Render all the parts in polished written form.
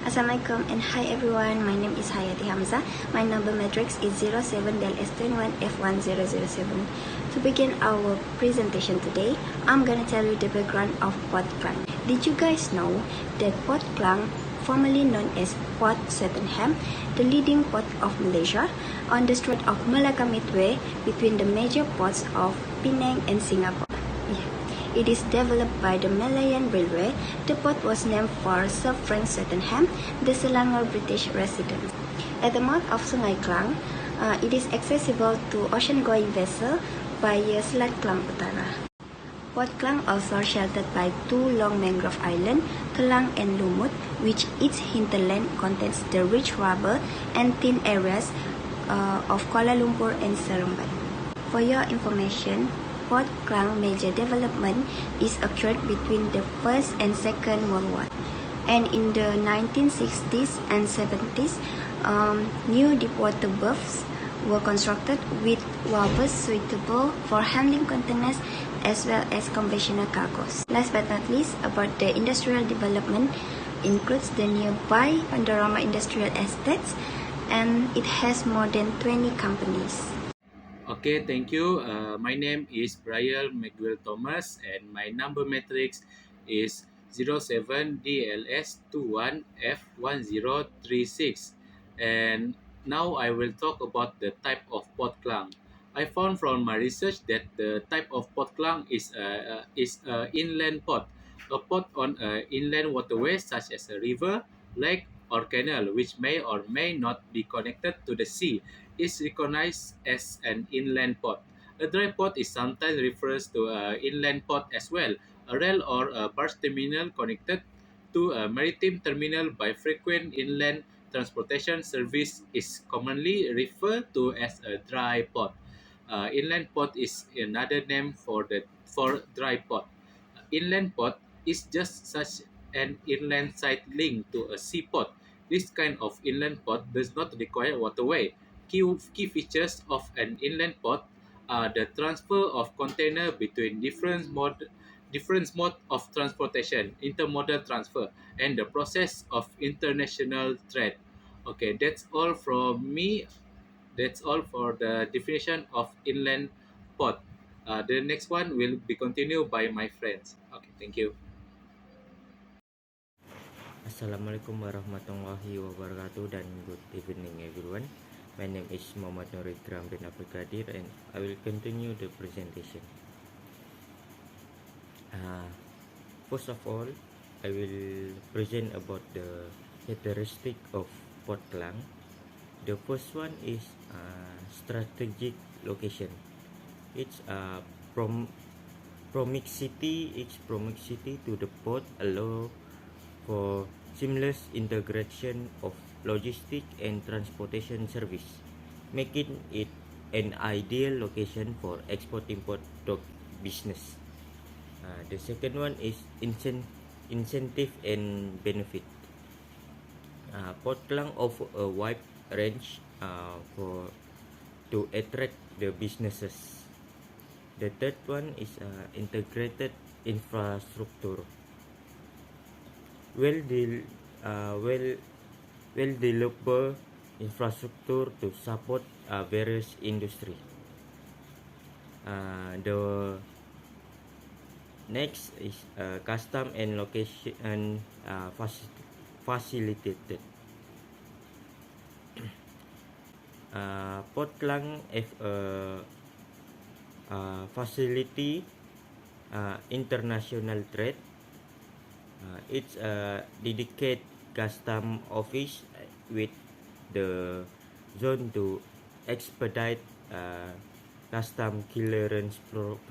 Assalamualaikum and hi everyone, my name is Hayati Hamza. My number matrix is 07-S21F1007. To begin our presentation today, I'm gonna tell you the background of Port Klang. Did you guys know that Port Klang, formerly known as Port Swettenham, the leading port of Malaysia, on the Strait of Malacca Midway between the major ports of Penang and Singapore? It is developed by the Malayan Railway. The port was named for Sir Frank Swettenham, the Selangor British resident. At the mouth of Sungai Klang, it is accessible to ocean-going vessels via Selat Klang Utara. Port Klang also sheltered by two long mangrove islands, Kelang and Lumut, which its hinterland contains the rich rubber and tin areas of Kuala Lumpur and Seremban. For your information, Port Klang major development is occurred between the First and Second World War. And in the 1960s and 70s, new deepwater berths were constructed with wharves suitable for handling containers as well as conventional cargoes. Last but not least, about the industrial development includes the nearby Panorama Industrial Estates, and it has more than 20 companies. Okay, thank you. My name is Brian McGill Thomas, and my number matrix is 07DLS21F1036. And now I will talk about the type of Port Klang. I found from my research that the type of Port Klang is a inland port, a port on an inland waterway such as a river, lake, or canal, which may or may not be connected to the sea, is recognized as an inland port. A dry port is sometimes refers to an inland port as well. A rail or a barge terminal connected to a maritime terminal by frequent inland transportation service is commonly referred to as a dry port. Inland port is another name for dry port. Inland port is just such an inland site linked to a seaport. This kind of inland port does not require waterway. Key features of an inland port are the transfer of container between different mode of transportation, intermodal transfer, and the process of international trade. Okay, that's all from me. That's all for the definition of inland port. The next one will be continued by my friends. Okay, thank you. Assalamualaikum warahmatullahi wabarakatuh dan good evening everyone. My name is Muhammad Nur Ikram bin Abdul Qadir and I will continue the presentation. First of all, I will present about the characteristic of Port Klang. The first one is strategic location. Its proximity to the port allow for seamless integration of logistic and transportation service, making it an ideal location for export-import dock business. The second one is incentive and benefit. Port Klang offer a wide range to attract the businesses. The third one is integrated infrastructure. Well-developed infrastructure to support various industry. The next is custom and location facilitated. Port Klang have a facility international trade. It's a dedicated custom office with the zone to expedite custom clearance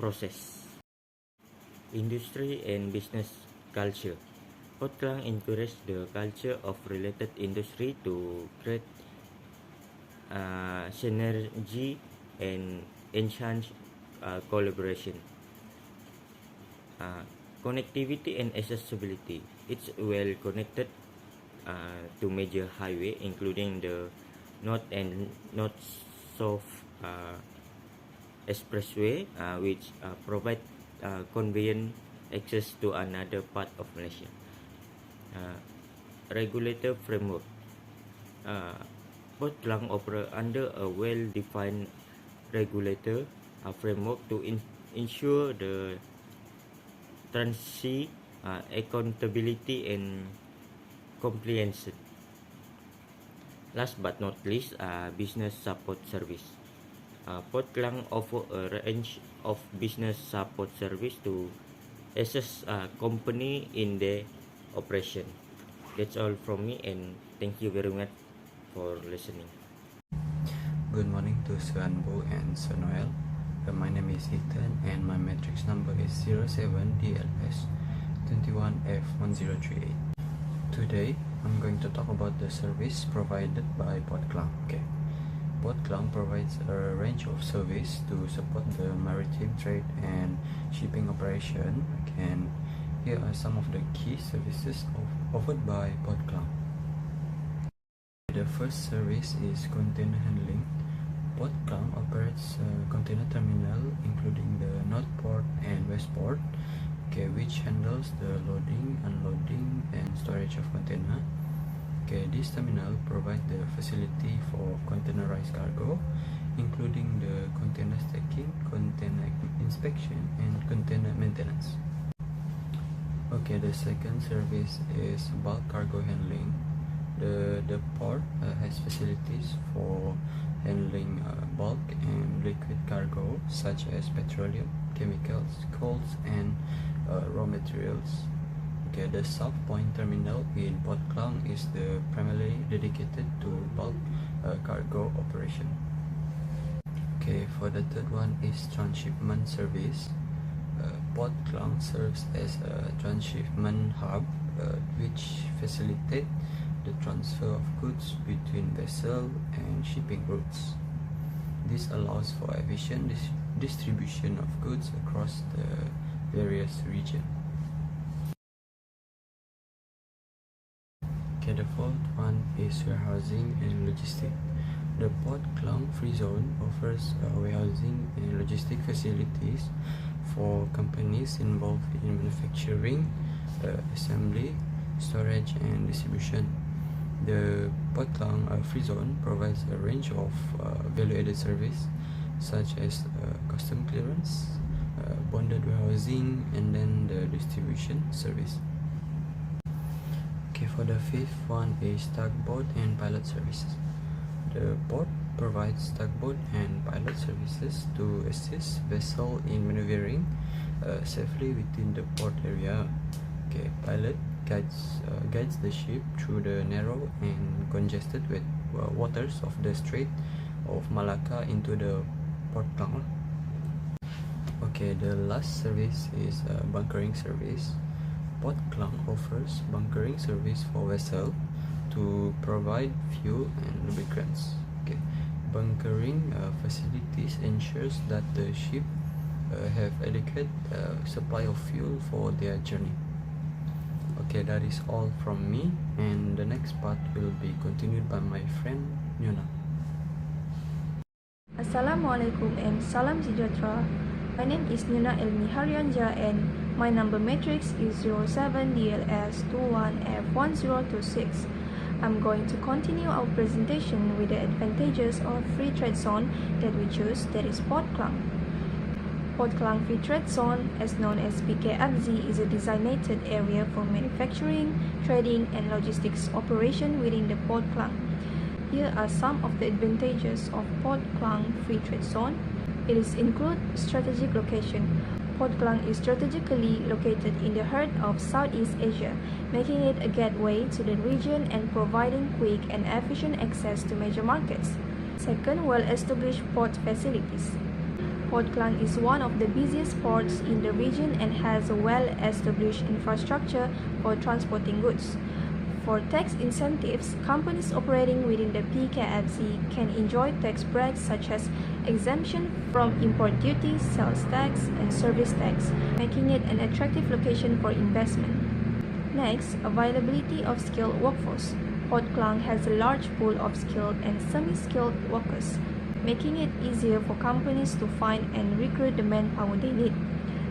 process. Industry and business culture. Port Klang encourages the culture of related industry to create synergy and enhance collaboration. Connectivity and accessibility. It's well connected to major highway, including the North and North-South Expressway, which provide convenient access to another part of Malaysia. regulator framework. Port Klang operate under a well-defined regulator framework to ensure the transparency, accountability, and compliance. Last but not least, business support service. Port Klang offer a range of business support service to assist company in their operation. That's all from me, and thank you very much for listening. Good morning to Suanbo and Sonoel. My name is Ethan and my matrix number is 07DLS21F1038. Today, I'm going to talk about the service provided by Port Klang. Port Klang provides a range of service to support the maritime trade and shipping operation. And here are some of the key services offered by Port Klang. The first service is container handling. Port Klang operates a container terminal including the North Port and West Port, which handles the loading, unloading, and storage of container. This terminal provides the facility for containerized cargo, including the container stacking, container inspection, and container maintenance. The second service is bulk cargo handling. The port has facilities for handling bulk and liquid cargo such as petroleum, chemicals, coals, and raw materials. The South Point terminal in Port Klang is the primarily dedicated to bulk cargo operation. For the third one is transshipment service. Port Klang serves as a transshipment hub which facilitates the transfer of goods between vessel and shipping routes. This allows for efficient distribution of goods across the various regions. The fourth one is warehousing and logistics. The Port Klang Free Zone offers warehousing and logistic facilities for companies involved in manufacturing, assembly, storage, and distribution. The Port Klang Free Zone provides a range of value-added service such as custom clearance, bonded warehousing, and then the distribution service. For the fifth one is tugboat and pilot services. The port provides tugboat and pilot services to assist vessel in maneuvering safely within the port area. Pilot guides the ship through the narrow and congested waters of the Strait of Malacca into the Port Klang. The last service is bunkering service. Port Klang offers bunkering service for vessel to provide fuel and lubricants. Bunkering facilities ensures that the ship have adequate supply of fuel for their journey. That is all from me, and the next part will be continued by my friend Yuna. Assalamualaikum and salam sejahtera. My name is Nuna Elmi Haryanja and my number matrix is 07DLS21F1026. I'm going to continue our presentation with the advantages of free trade zone that we choose, that is Port Klang. Port Klang Free Trade Zone, as known as PKFZ, is a designated area for manufacturing, trading, and logistics operation within the Port Klang. Here are some of the advantages of Port Klang Free Trade Zone. It is include strategic location. Port Klang is strategically located in the heart of Southeast Asia, making it a gateway to the region and providing quick and efficient access to major markets. Second, well-established port facilities. Port Klang is one of the busiest ports in the region and has a well-established infrastructure for transporting goods. For tax incentives, companies operating within the PKFZ can enjoy tax breaks such as exemption from import duties, sales tax, and service tax, making it an attractive location for investment. Next, availability of skilled workforce. Port Klang has a large pool of skilled and semi-skilled workers, making it easier for companies to find and recruit the manpower they need.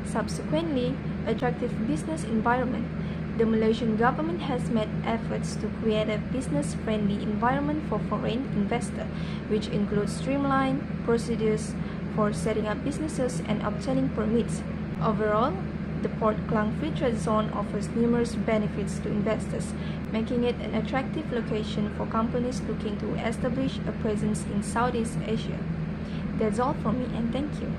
Subsequently, attractive business environment. The Malaysian government has made efforts to create a business-friendly environment for foreign investors, which includes streamlined procedures for setting up businesses and obtaining permits. Overall, the Port Klang Free Trade Zone offers numerous benefits to investors, making it an attractive location for companies looking to establish a presence in Southeast Asia. That's all from me, and thank you.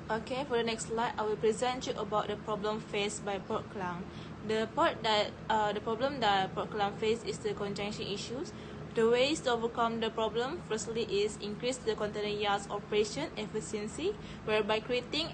Okay, for the next slide, I will present you about the problem faced by Port Klang. The problem that Port Klang face is the congestion issues. The ways to overcome the problem, firstly, is increase the container yards operation efficiency, whereby creating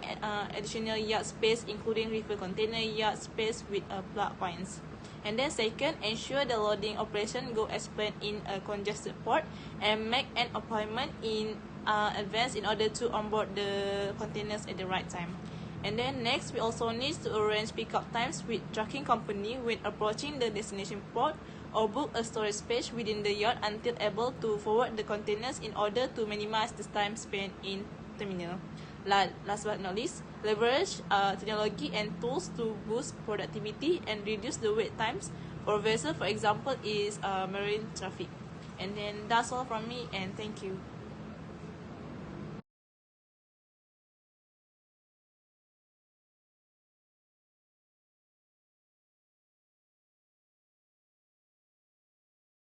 additional yard space, including refill container yard space with plug points. And then second, ensure the loading operation go as planned in a congested port, and make an appointment in advance in order to onboard the containers at the right time. And then next, we also need to arrange pickup times with trucking company when approaching the destination port, or book a storage space within the yard until able to forward the containers in order to minimize the time spent in terminal. Last but not least, leverage technology and tools to boost productivity and reduce the wait times for vessel, for example, is marine traffic. And then that's all from me, and thank you.